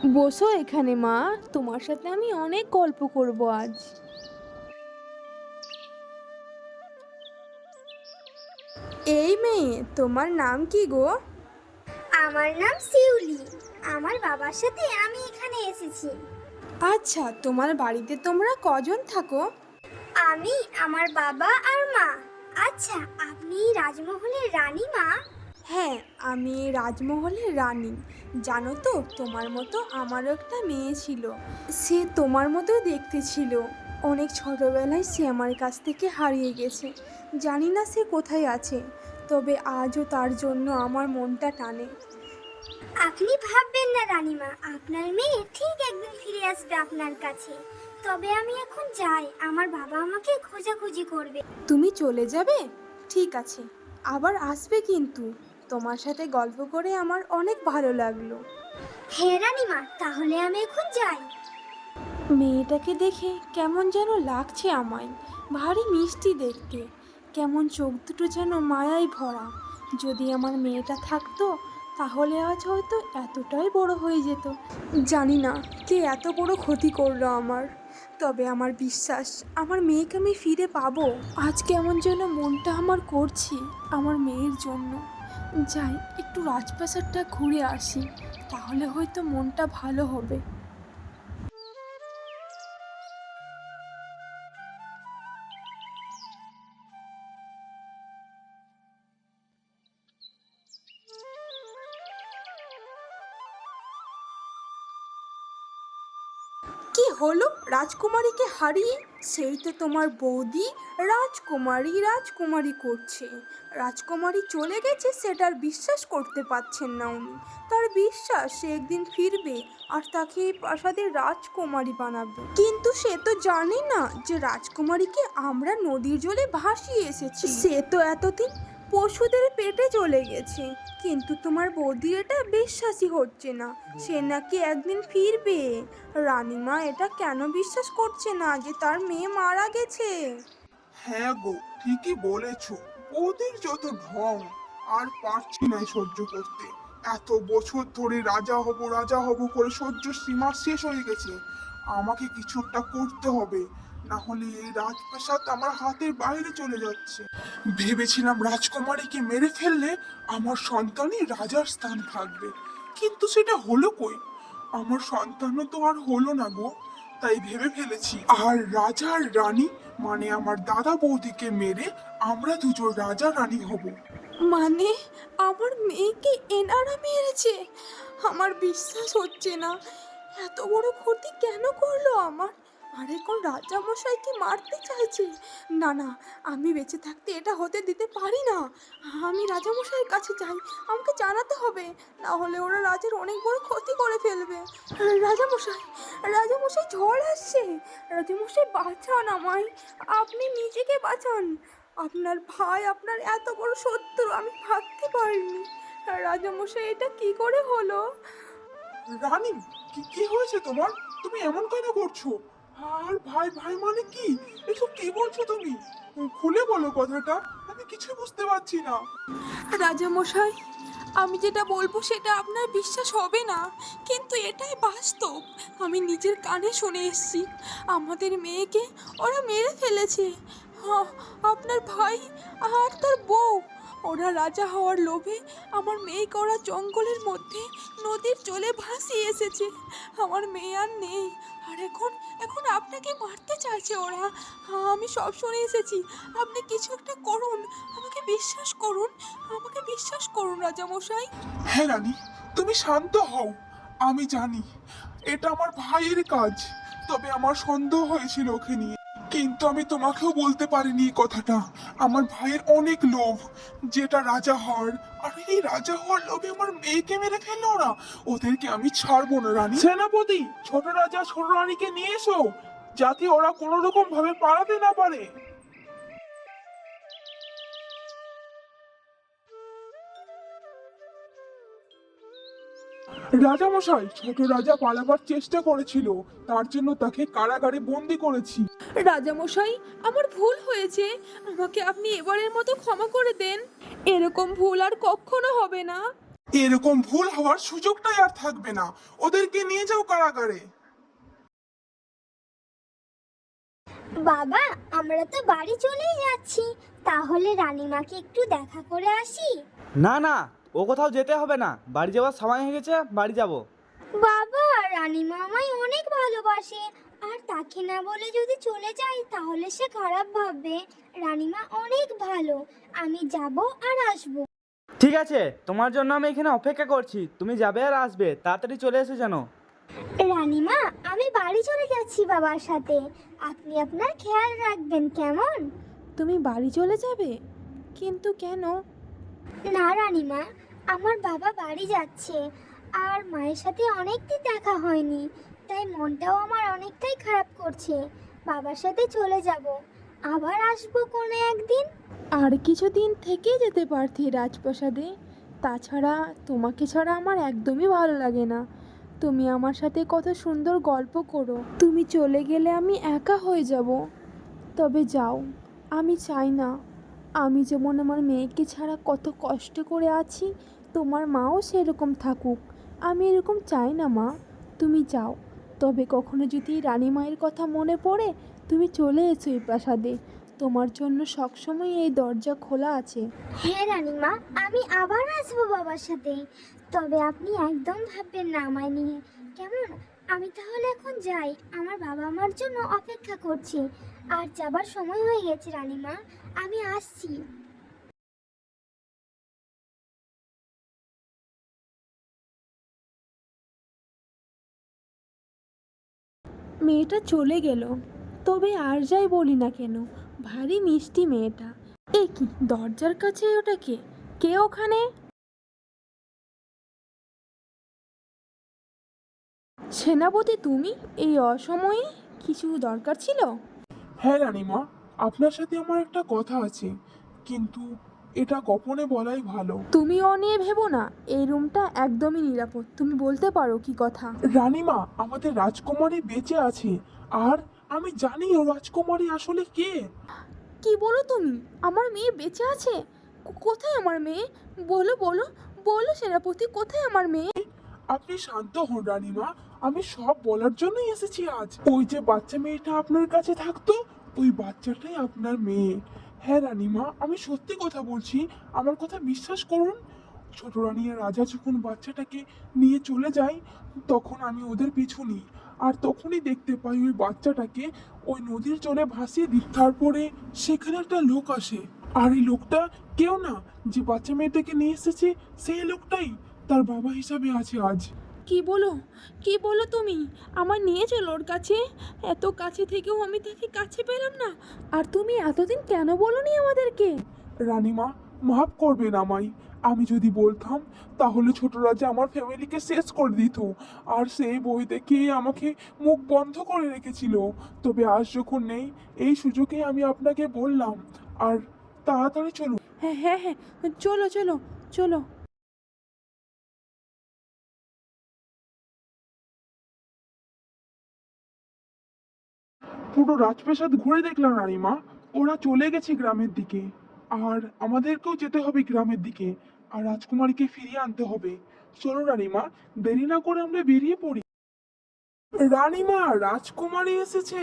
বসো এখানে মা, তোমার সাথে আমি অনেক গল্প করব আজ। এই মেয়ে, তোমার নাম কি গো? আমার নাম শিউলি। আমার বাবার সাথে আমি এখানে এসেছি। আচ্ছা, তোমার বাড়িতে তোমরা কজন থাকো? আমি, আমার বাবা আর মা। আচ্ছা, আপনি রাজমহলের রানী মা? হ্যাঁ, আমি এই রাজমহলের রানী। জানো তো, তোমার মতো আমারও একটা মেয়ে ছিল। সে তোমার মতো দেখতে ছিল। অনেক ছোটবেলায় সে আমার কাছ থেকে হারিয়ে গেছে। জানি না সে কোথায় আছে, তবে আজও তার জন্য আমার মনটা টানে। আপনি ভাববেন না রানীমা, আপনার মেয়ে ঠিক একদিন ফিরে আসবে আপনার কাছে। তবে আমি এখন যাই, আমার বাবা আমাকে খোঁজাখুঁজি করবে। তুমি চলে যাবে? ঠিক আছে, আবার আসবে কিন্তু। তোমার সাথে গল্প করে আমার অনেক ভালো লাগলো। হ্যাঁ রানীমা, তাহলে আমি এখন যাই। মেয়েটাকে দেখে কেমন যেন লাগছে আমায়। ভারী মিষ্টি দেখতে, কেমন চোখ দুটো যেন মায়ায় ভরা। যদি আমার মেয়েটা থাকতো, তাহলে আজ হয়তো এতটাই বড় হয়ে যেত। জানি না কে এত বড় ক্ষতি করলো আমার, তবে আমার বিশ্বাস আমার মেয়েকে আমি ফিরে পাবো। আজ কেমন যেন মনটা আমার করছি আমার মেয়ের জন্য। যাই, একটু রাজপ্রাসাদটা ঘুরে আসি, তাহলে হয়তো মনটা ভালো হবে। কি হলো রাজকুমারীকে হারিয়ে? সেই তো তোমার বৌদি রাজকুমারী রাজকুমারী করছে। রাজকুমারী চলে গেছে সেটার বিশ্বাস করতে পারছেন না উনি। তার বিশ্বাস সে একদিন ফিরবে আর তাকে এই প্রাসাদের রাজকুমারী বানাবে। কিন্তু সে তো জানে না যে রাজকুমারীকে আমরা নদীর জলে ভাসিয়ে এসেছি। সে তো এতদিন পশুদের পেটে চলে গেছে। কিন্তু তোমার বৌদি এটা বিশ্বাসই হচ্ছে না, সে নাকি একদিন ফিরবে। রানীমা এটা কেন বিশ্বাস করছে না যে তার মেয়ে মারা গেছে? হ্যাঁ গো, ঠিকই বলেছো। ওদের যত ঢং, আর পারছি না সহ্য করতে। এত বছর ধরে রাজা হব করে সহ্য সীমা শেষ হয়ে গেছে। আমাকে কিছু একটা করতে হবে, না হলে এই রাজপ্রাসাদ আমার হাতের বাইরে চলে যাচ্ছে। ভেবেছিলাম রাজকুমারীকে মেরে ফেললে আমার সন্তানই রাজার স্থান থাকবে, কিন্তু সেটা হলো কই? আমার সন্তানও তো আর হলো না গো। তাই ভেবে ফেলেছি, আর রাজা আর রানী মানে আমার দাদা বৌদিকে মেরে আমরা দুজন রাজা রানী হব। মানে আমার মেয়েকে এনারা মেরেছে? আমার বিশ্বাস হচ্ছে না। এত বড় ক্ষতি কেন করলো আমার? আর এখন রাজামশাইকে মারতে চাইছে? না না, আমি বেঁচে থাকতে এটা হতে দিতে পারি না। আমি রাজামশাইয়ের কাছে যাই, আমাকে জানাতে হবে, না হলে ওরা রাজার অনেক বড় ক্ষতি করে ফেলবে। রাজামশাই, রাজামশাই ঝড় আসছে। রাজামশাই বাঁচান আমায়, আপনি নিজেকে বাঁচান। আপনার ভাই আপনার এত বড় শত্রু, আমি ভাবতে পারিনি। রাজামশাই এটা কি করে হলো? রানী, কি কি হয়েছে তোমার? তুমি এমন কেন করছো? আর ভাই ভাই মানে কি? এসব কি বলছো তুমি? খুলে বলো কথাটা, আমি কিছু বুঝতে পারছি না। রাজামশাই, আমি যেটা বলবো সেটা আপনার বিশ্বাস হবে না, কিন্তু এটাই বাস্তব। আমি নিজের কানে শুনে এসেছি, আমাদের মেয়েকে ওরা মেরে ফেলেছে। আপনার ভাই আর তার বউ, ওরা রাজা হওয়ার লোভে আমার মেয়েকে ওরা জঙ্গলের মধ্যে নদীর জলে ভাসিয়ে এসেছে। আমার মেয়ে আর নেই, আর এখন এখন আপনাকে মারতে চাইছে ওরা। আমি সব শুনে এসেছি। আপনি কিছু একটা করুন, আমাকে বিশ্বাস করুন, আমাকে বিশ্বাস করুন রাজামশাই। হ্যাঁ রানী, তুমি শান্ত হও। আমি জানি এটা আমার ভাইয়ের কাজ, তবে আমার সন্দেহ হয়েছিল ওকে নিয়ে। কিন্তু আমি তোমাকেও বলতে পারিনি এই কথাটা। আমার ভাইয়ের অনেক লোভ, যেটা রাজা হওয়ার। আর এই রাজা হওয়ার লোভে আমার মেয়েকে মেরে ফেললো ওরা। ওদেরকে আমি ছাড়বো না রানী। সেনাপতি, ছোট রাজা ছোট রানীকে নিয়ে এসো, যাতে ওরা কোনো রকম ভাবে পালাতে না পারে। রাজামশাই, ছোট রাজা পালাবার চেষ্টা করেছিল, তার জন্য তাকে কারাগারে বন্দি করেছি। রাজামশাই, আমার ভুল হয়েছে, আমাকে আপনি এবারের মতো ক্ষমা করে দেন। এরকম ভুল আর কখনো হবে না। এরকম ভুল হওয়ার সুযোগটাই আর থাকবে না। ওদেরকে নিয়ে যাও কারাগারে। বাবা, আমরা তো বাড়ি চলেই যাচ্ছি, তাহলে রানীমাকে একটু দেখা করে আসি। না না, ও কোথাও যেতে হবে না, বাড়ি যাওয়ার সময় হয়ে গেছে, বাড়ি যাব। বাবা, রানীমা আমায় অনেক ভালোবাসে, আর তাকে না বলে যদি চলে যাই তাহলে সে খারাপ ভাববে। রানীমা অনেক ভালো, আমি যাব আর আসবো। ঠিক আছে, তোমার জন্য আমি এখানে অপেক্ষা করছি, তুমি যাবে আর আসবে, তাড়াতাড়ি চলে এসে যেন। রানীমা, আমি বাড়ি চলে যাচ্ছি বাবার সাথে, আপনি আপনার খেয়াল রাখবেন, কেমন? তুমি বাড়ি চলে যাবে? কিন্তু কেন? না রানীমা, আমার বাবা বাড়ি যাচ্ছে, আর মায়ের সাথে অনেকদিন দেখা হয়নি, তাই মনটাও আমার অনেকটাই খারাপ করছে। বাবার সাথে চলে যাব, আবার আসবো কোনো একদিন। আর কিছুদিন থেকে যেতে পারতি রাজপ্রাসাদে। তাছাড়া তোমাকে ছাড়া আমার একদমই ভালো লাগে না। তুমি আমার সাথে কত সুন্দর গল্প করো, তুমি চলে গেলে আমি একা হয়ে যাব। তবে যাও, আমি চাই না। আমি যেমন আমার মেয়েকে ছাড়া কত কষ্ট করে আছি, তোমার মাও সেরকম থাকুক। আমি এরকম চাই না মা, তুমি যাও। তবে কখনো যদি রানী মায়ের কথা মনে পড়ে, তুমি চলে এসো এই প্রাসাদে। তোমার জন্য সবসময় এই দরজা খোলা আছে। হ্যাঁ রানীমা, আমি আবার আসবো বাবার সাথে, তবে আপনি একদম ভাববেন না আমায় নিয়ে, কেমন? আমি তাহলে এখন যাই, আমার বাবা আমার জন্য অপেক্ষা করছে, আর যাবার সময় হয়ে গেছে রানীমা, আমি আসছি। মেয়েটা চলে গেল, তবে আর যাই বলি না কেন, ভারী মিষ্টি মেয়েটা। এ কি, দরজার কাছে ওটা কে? কে ওখানে? সেনাপতি, তুমি এই অসময়ে? কিছু দরকার ছিল? হ্যাঁ রানীমা, আপনার সাথে আমার একটা কথা আছে, কিন্তু এটা গোপনে বলাই ভালো। তুমি ও নিয়ে ভেবো না, এই রুমটা একদমই নিরাপদ। তুমি বলতে পারো কি কথা। রানীমা, আমাদের রাজকুমারী বেঁচে আছে, আর আমি জানি ও রাজকুমারী আসলে কে। কি বলো তুমি? আমার মেয়ে বেঁচে আছে? কোথায় আমার মেয়ে? বলো বলো বলো সেনাপতি, কোথায় আমার মেয়ে? আপনি শান্ত হন রানীমা, আমি সব বলার জন্যই এসেছি আজ। ওই যে বাচ্চা মেয়েটা আপনার কাছে থাকতো, ওই বাচ্চাটাই আপনার মেয়ে। হ্যাঁ রানীমা, আমি সত্যি কথা বলছি, আমার কথা বিশ্বাস করুন। ছোট রানী আর রাজা যখন বাচ্চাটাকে নিয়ে চলে যায়, তখন আমি ওদের পিছু নিই, আর তখনই দেখতে পাই ওই বাচ্চাটাকে ওই নদীর জলে ভাসিয়ে দিই। তারপরে সেখানে একটা লোক আসে, আর এই লোকটা কেউ না, যে বাচ্চা মেয়েটাকে নিয়ে এসেছে সেই লোকটাই তার বাবা হিসাবে আছে আজ। কি বলো? কি বলো তুমি? আমার নিয়ে চলো ওর কাছে। এত কাছে থেকেও আমি তাকে কাছে পেলাম না। আর তুমি এতদিন কেন বলোনি আমাদেরকে? রানীমা, মাফ করবেন আমায়। আমি যদি বলতাম তাহলে ছোট রাজা আমার ফ্যামিলিকে শেষ করে দিত, আর সেই বই দেখে আমাকে মুখ বন্ধ করে রেখেছিল। তবে আজ যখন নেই, এই সুযোগে আমি আপনাকে বললাম। আর তাড়াতাড়ি চলুন। হ্যাঁ হ্যাঁ হ্যাঁ, চলো চলো চলো। পুরো রাজপ্রাসাদ ঘুরে দেখলাম রানীমা, ওরা চলে গেছে গ্রামের দিকে, আর আমাদেরকেও যেতে হবে গ্রামের দিকে, আর রাজকুমারীকে ফিরিয়ে আনতে হবে। চলো রানীমা, দেরি না করে আমরা বেরিয়ে পড়ি। রানীমা, রাজকুমারী এসেছে।